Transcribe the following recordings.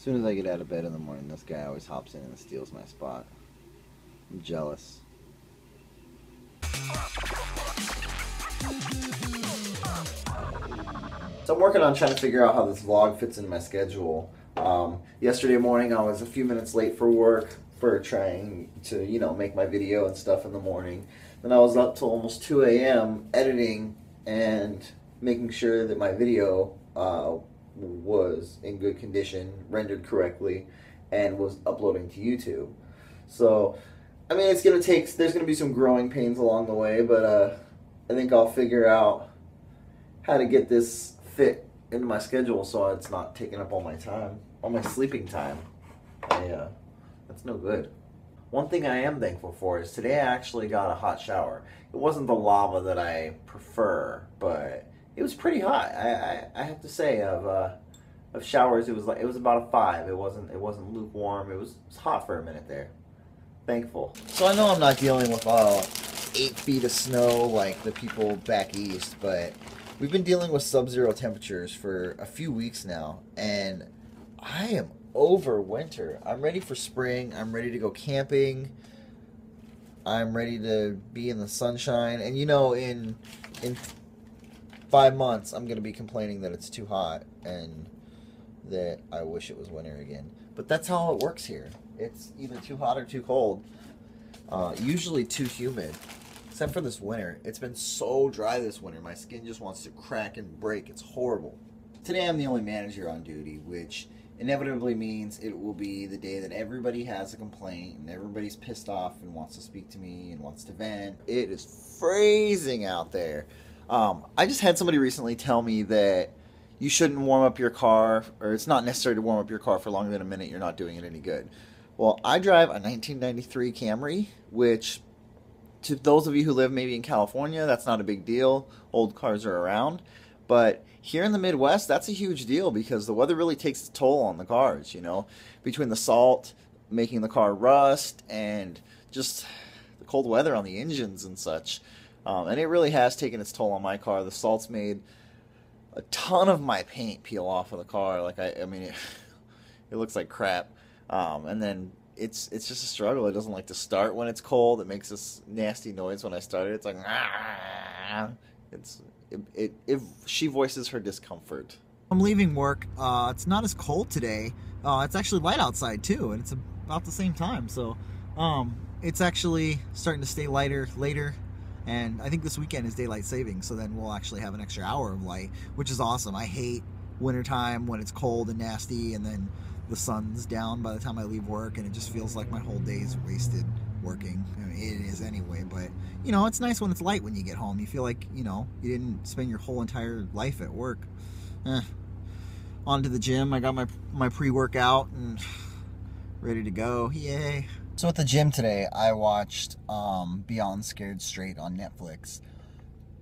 soon as I get out of bed in the morning, this guy always hops in and steals my spot. I'm jealous. So I'm working on trying to figure out how this vlog fits into my schedule. Yesterday morning I was a few minutes late for work for trying to, make my video and stuff in the morning. Then I was up till almost 2 a.m. editing and making sure that my video was in good condition, rendered correctly, and was uploading to YouTube. So, I mean, there's going to be some growing pains along the way, but I think I'll figure out how to get this fit into my schedule so it's not taking up all my time, all my sleeping time. That's no good. One thing I am thankful for is today I actually got a hot shower. It wasn't the lava that I prefer, but it was pretty hot. I have to say, of showers, it was about a 5. It wasn't lukewarm. It was hot for a minute there. Thankful. So I know I'm not dealing with 8 feet of snow like the people back east, but we've been dealing with sub-zero temperatures for a few weeks now, and I am over winter. I'm ready for spring. I'm ready to go camping. I'm ready to be in the sunshine. And in 5 months, I'm going to be complaining that it's too hot and that I wish it was winter again. But that's how it works here. It's either too hot or too cold. Usually too humid. Except for this winter. It's been so dry this winter. My skin just wants to crack and break. It's horrible. Today I'm the only manager on duty, which inevitably means it will be the day that everybody has a complaint and everybody's pissed off and wants to speak to me and wants to vent. It is freezing out there. I just had somebody recently tell me that you shouldn't warm up your car, or it's not necessary to warm up your car for longer than a minute. You're not doing it any good. Well, I drive a 1993 Camry, which to those of you who live maybe in California, that's not a big deal. Old cars are around. But here in the Midwest, that's a huge deal because the weather really takes a toll on the cars, between the salt making the car rust and just the cold weather on the engines and such. And it really has taken its toll on my car. The salt's made a ton of my paint peel off of the car. Like, I mean, it looks like crap. And then it's just a struggle. It doesn't like to start when it's cold. It makes this nasty noise when I start it. It's like, she voices her discomfort. I'm leaving work. It's not as cold today. It's actually light outside too, and it's about the same time. So, it's actually starting to stay lighter later. And I think this weekend is daylight saving, so then we'll actually have an extra hour of light, which is awesome. I hate wintertime when it's cold and nasty, and then the sun's down by the time I leave work, and it just feels like my whole day is wasted working. I mean, it is anyway, but, it's nice when it's light when you get home. You feel like, you didn't spend your whole entire life at work. On to the gym. I got my pre-workout and ready to go. Yay. So at the gym today, I watched Beyond Scared Straight on Netflix.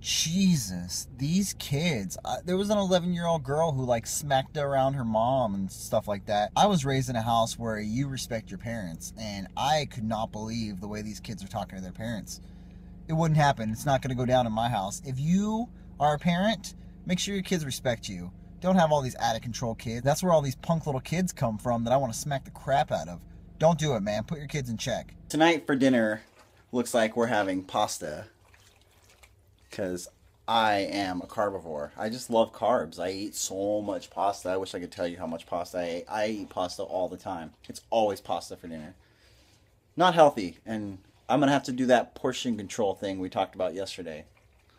Jesus, these kids. There was an 11-year-old girl who smacked around her mom and stuff like that. I was raised in a house where you respect your parents, and I could not believe the way these kids are talking to their parents. It wouldn't happen. It's not going to go down in my house. If you are a parent, make sure your kids respect you. Don't have all these out-of-control kids. That's where all these punk little kids come from that I want to smack the crap out of. Don't do it, man. Put your kids in check. Tonight for dinner, looks like we're having pasta. Because I am a carbivore. I just love carbs. I eat so much pasta. I wish I could tell you how much pasta I eat. I eat pasta all the time. It's always pasta for dinner. Not healthy, and I'm going to have to do that portion control thing we talked about yesterday.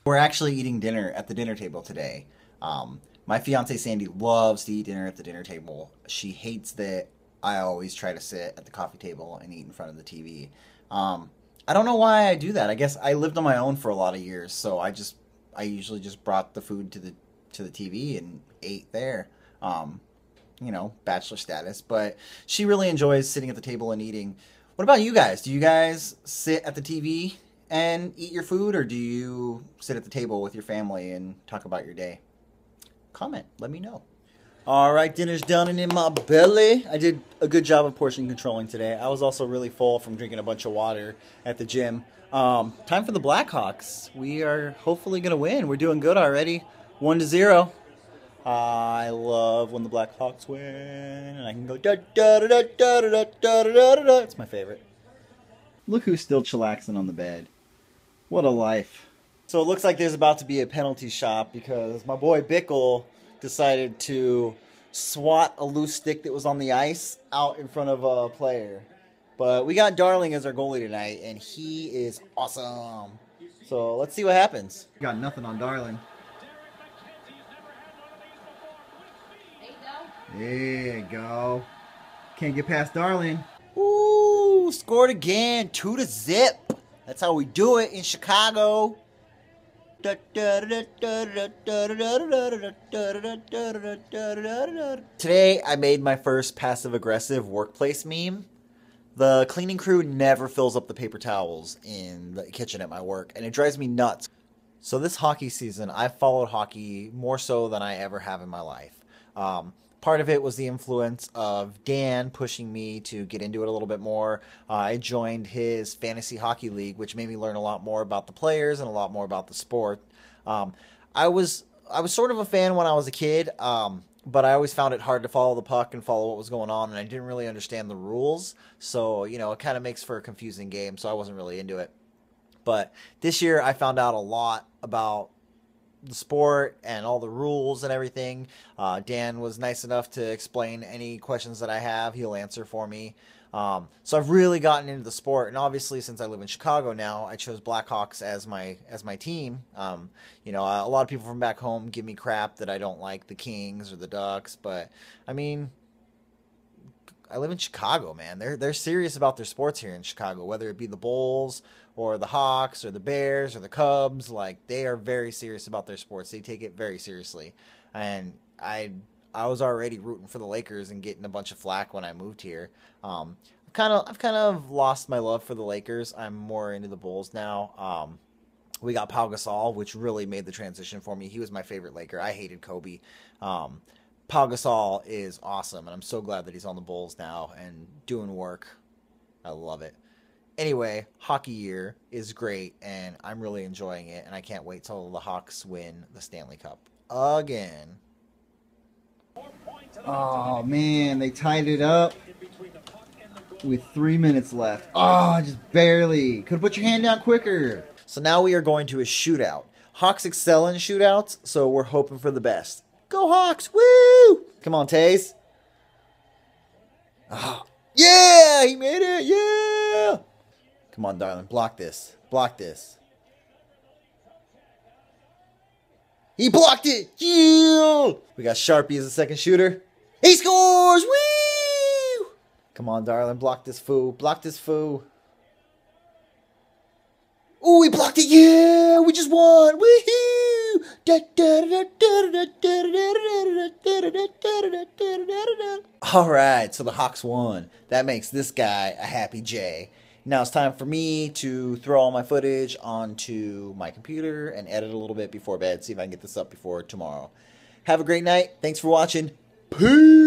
We're actually eating dinner at the dinner table today. My fiance Sandy loves to eat dinner at the dinner table. She hates that I always try to sit at the coffee table and eat in front of the TV. I don't know why I do that. I guess I lived on my own for a lot of years, so I usually just brought the food to the TV and ate there. Bachelor status. But she really enjoys sitting at the table and eating. What about you guys? Do you guys sit at the TV and eat your food, or do you sit at the table with your family and talk about your day? Comment. Let me know. All right, dinner's done and in my belly. I did a good job of portion controlling today. I was also really full from drinking a bunch of water at the gym. Time for the Blackhawks. We are hopefully going to win. We're doing good already. 1-0. I love when the Blackhawks win, and I can go da da da da da da da da da da. It's my favorite. Look who's still chillaxing on the bed. What a life. So it looks like there's about to be a penalty shot because my boy Bickle decided to swat a loose stick that was on the ice out in front of a player. But we got Darling as our goalie tonight, and he is awesome. So let's see what happens. Got nothing on Darling. There you go. Can't get past Darling. Ooh, scored again. 2-0. That's how we do it in Chicago. Today I made my first passive-aggressive workplace meme. The cleaning crew never fills up the paper towels in the kitchen at my work, and it drives me nuts. So this hockey season, I've followed hockey more so than I ever have in my life. Part of it was the influence of Dan pushing me to get into it a little bit more. I joined his fantasy hockey league, which made me learn a lot more about the players and a lot more about the sport. I was sort of a fan when I was a kid, but I always found it hard to follow the puck and follow what was going on, and I didn't really understand the rules. So, you know, it kind of makes for a confusing game, so I wasn't really into it. But this year I found out a lot about the sport and all the rules and everything. Dan was nice enough to explain any questions that I have. He'll answer for me. So I've really gotten into the sport, and obviously since I live in Chicago now, I chose Blackhawks as my team. You know, a lot of people from back home give me crap that I don't like the Kings or the Ducks, but I mean, I live in Chicago, man. They're serious about their sports here in Chicago, whether it be the Bulls or the Hawks or the Bears or the Cubs. Like, they are very serious about their sports. They take it very seriously. And I was already rooting for the Lakers and getting a bunch of flack when I moved here. I've kind of lost my love for the Lakers. I'm more into the Bulls now. We got Pau Gasol, which really made the transition for me. He was my favorite Laker. I hated Kobe. Pau Gasol is awesome, and I'm so glad that he's on the Bulls now and doing work. I love it. Anyway, hockey year is great, and I'm really enjoying it, and I can't wait till the Hawks win the Stanley Cup again. Oh, man, they tied it up with 3 minutes left. Oh, just barely. Could have put your hand down quicker. So now we are going to a shootout. Hawks excel in shootouts, so we're hoping for the best. Go Hawks! Woo! Come on, Taze. Oh, yeah! He made it! Yeah! Come on, darling. Block this. Block this. He blocked it! Yeah! We got Sharpie as a second shooter. He scores! Woo! Come on, darling. Block this fool. Block this fool. Ooh, he blocked it! Yeah! We just won! Woohoo! Alright, so the Hawks won. That makes this guy a happy J. Now it's time for me to throw all my footage onto my computer and edit a little bit before bed, see if I can get this up before tomorrow. Have a great night. Thanks for watching. Peace!